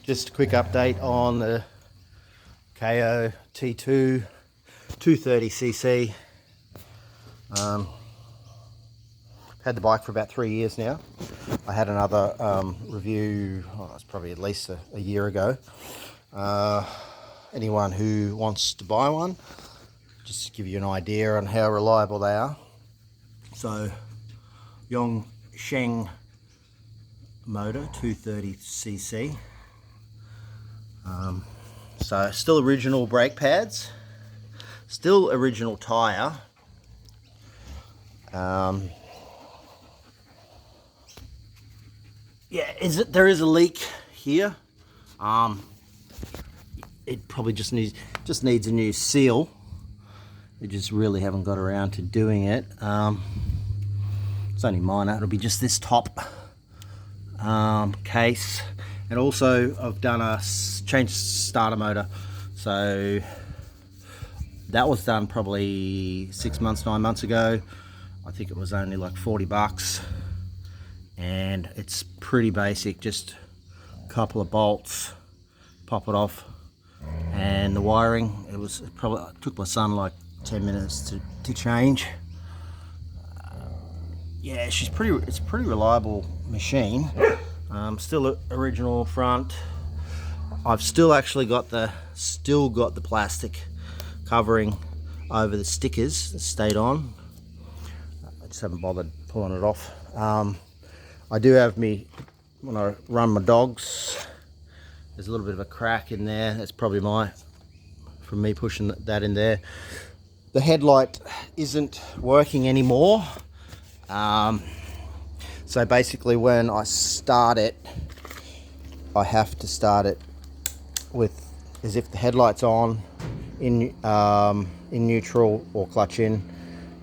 Just a quick update on the Kayo T2 230cc. Had the bike for about 3 years now. I had another review, it's probably at least a year ago. Anyone who wants to buy one, just to give you an idea on how reliable they are. So, Yongsheng motor, 230cc. So still original brake pads, still original tyre. Yeah, there is a leak here. It probably just needs a new seal. We just really haven't got around to doing it. It's only minor. It'll be just this top case, and also I've done a change starter motor. So that was done probably 6 months, 9 months ago. I think it was only like $40, and it's pretty basic. Just a couple of bolts, pop it off, and the wiring. It took my son like 10 minutes to change. Yeah, it's a pretty reliable machine. Still original front. I've still actually got the plastic covering over the stickers that stayed on. I just haven't bothered pulling it off. I do have when I run my dogs, there's a little bit of a crack in there. That's probably from me pushing that in there. The headlight isn't working anymore. So basically when I start it, I have to start it as if the headlight's on in neutral or clutch in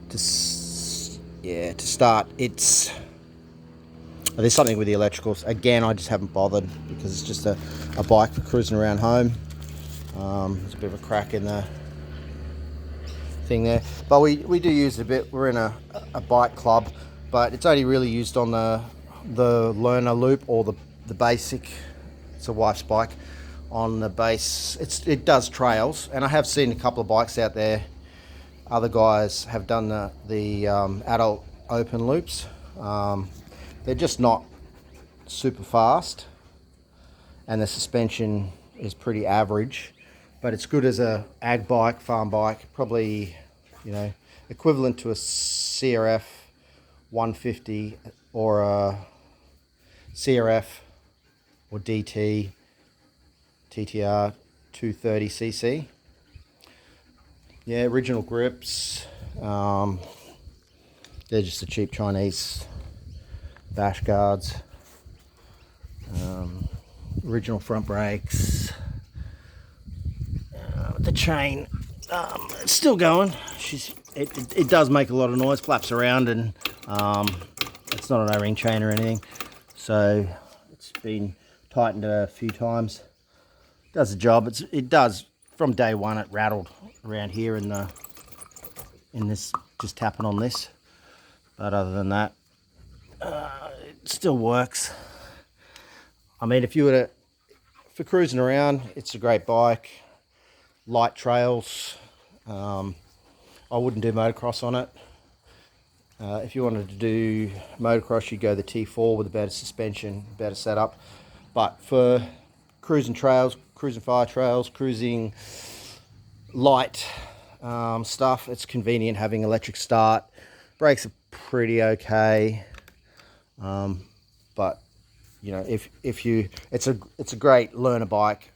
to start. There's something with the electricals. Again, I just haven't bothered because it's just a bike for cruising around home. There's a bit of a crack in the thing there, but we do use it a bit. We're in a bike club, but it's only really used on the learner loop or the basic. It's a wife's bike. On the base, it does trails, and I have seen a couple of bikes out there. Other guys have done the adult open loops. They're just not super fast, and the suspension is pretty average, but it's good as a ag bike, farm bike, probably, equivalent to a CRF 150 or a CRF or DT TTR 230cc. Yeah, original grips. They're just the cheap Chinese bash guards. Original front brakes. The chain, it's still going. It does make a lot of noise, flaps around, and it's not an O-ring chain or anything. So it's been tightened a few times. Does the job. It does. From day one, it rattled around here in this, just tapping on this. But other than that, it still works. I mean, for cruising around, it's a great bike. Light trails. I wouldn't do motocross on it. If you wanted to do motocross, you'd go the T4 with a better suspension, better setup. But for cruising trails, cruising fire trails, cruising light stuff, it's convenient having electric start. Brakes are pretty okay, but it's a great learner bike,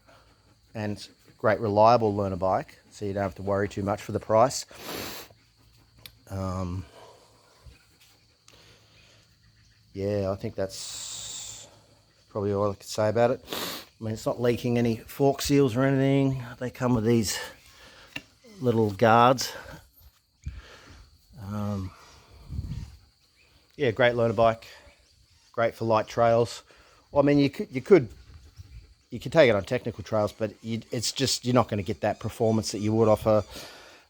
and it's a great reliable learner bike, so you don't have to worry too much for the price. Yeah, I think that's probably all I could say about it. I mean, it's not leaking any fork seals or anything. They come with these little guards. Yeah, great learner bike. Great for light trails. Well, I mean, you could take it on technical trails, but it's just, you're not going to get that performance that you would off a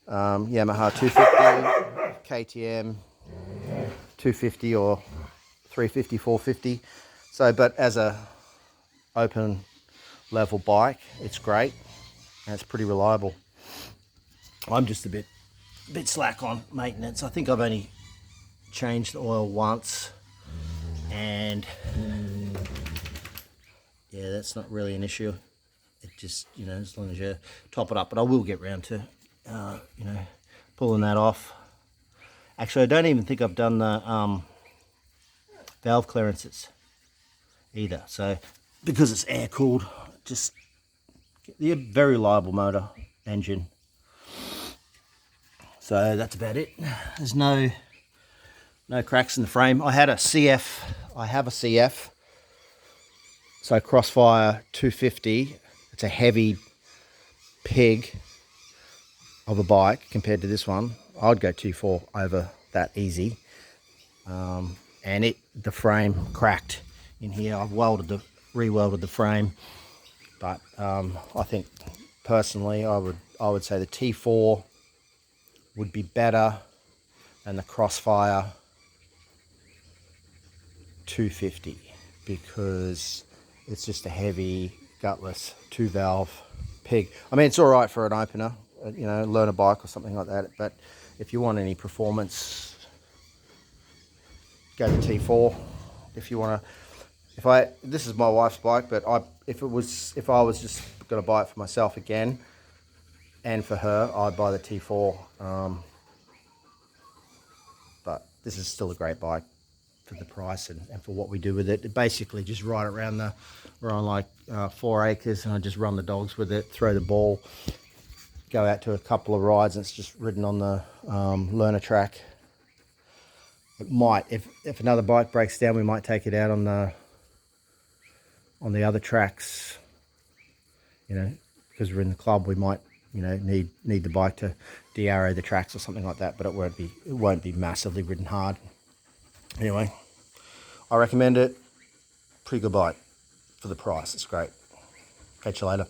Yamaha 250, KTM 250 or 350, 450. So, but as a open level bike. It's great and it's pretty reliable. I'm just a bit slack on maintenance. I think I've only changed the oil once, and yeah, that's not really an issue. It just, you know, as long as you top it up. But I will get round to, you know, pulling that off. Actually, I don't even think I've done the valve clearances either. So, because it's air cooled, just the very reliable motor engine. So that's about it. There's no cracks in the frame. I have a CF. So Crossfire 250. It's a heavy pig of a bike compared to this one. I'd go 2.4 over that easy. And the frame cracked in here. I've re-welded the frame, but I think personally I would say the T4 would be better than the Crossfire 250 because it's just a heavy, gutless 2-valve pig. I mean, it's all right for an opener, you know, learn a bike or something like that. But if you want any performance, go to T4. If you want to, this is my wife's bike, but if I was just going to buy it for myself again, and for her, I'd buy the T4. But this is still a great bike for the price and for what we do with it. Basically, just ride it around we're on like 4 acres, and I just run the dogs with it, throw the ball, go out to a couple of rides, and it's just ridden on the learner track. It might, if another bike breaks down, we might take it out on the other tracks, you know, because we're in the club, we might, you know, need the bike to de-arrow the tracks or something like that, but it won't be massively ridden hard. Anyway, I recommend it. Pretty good bike for the price. It's great. Catch you later.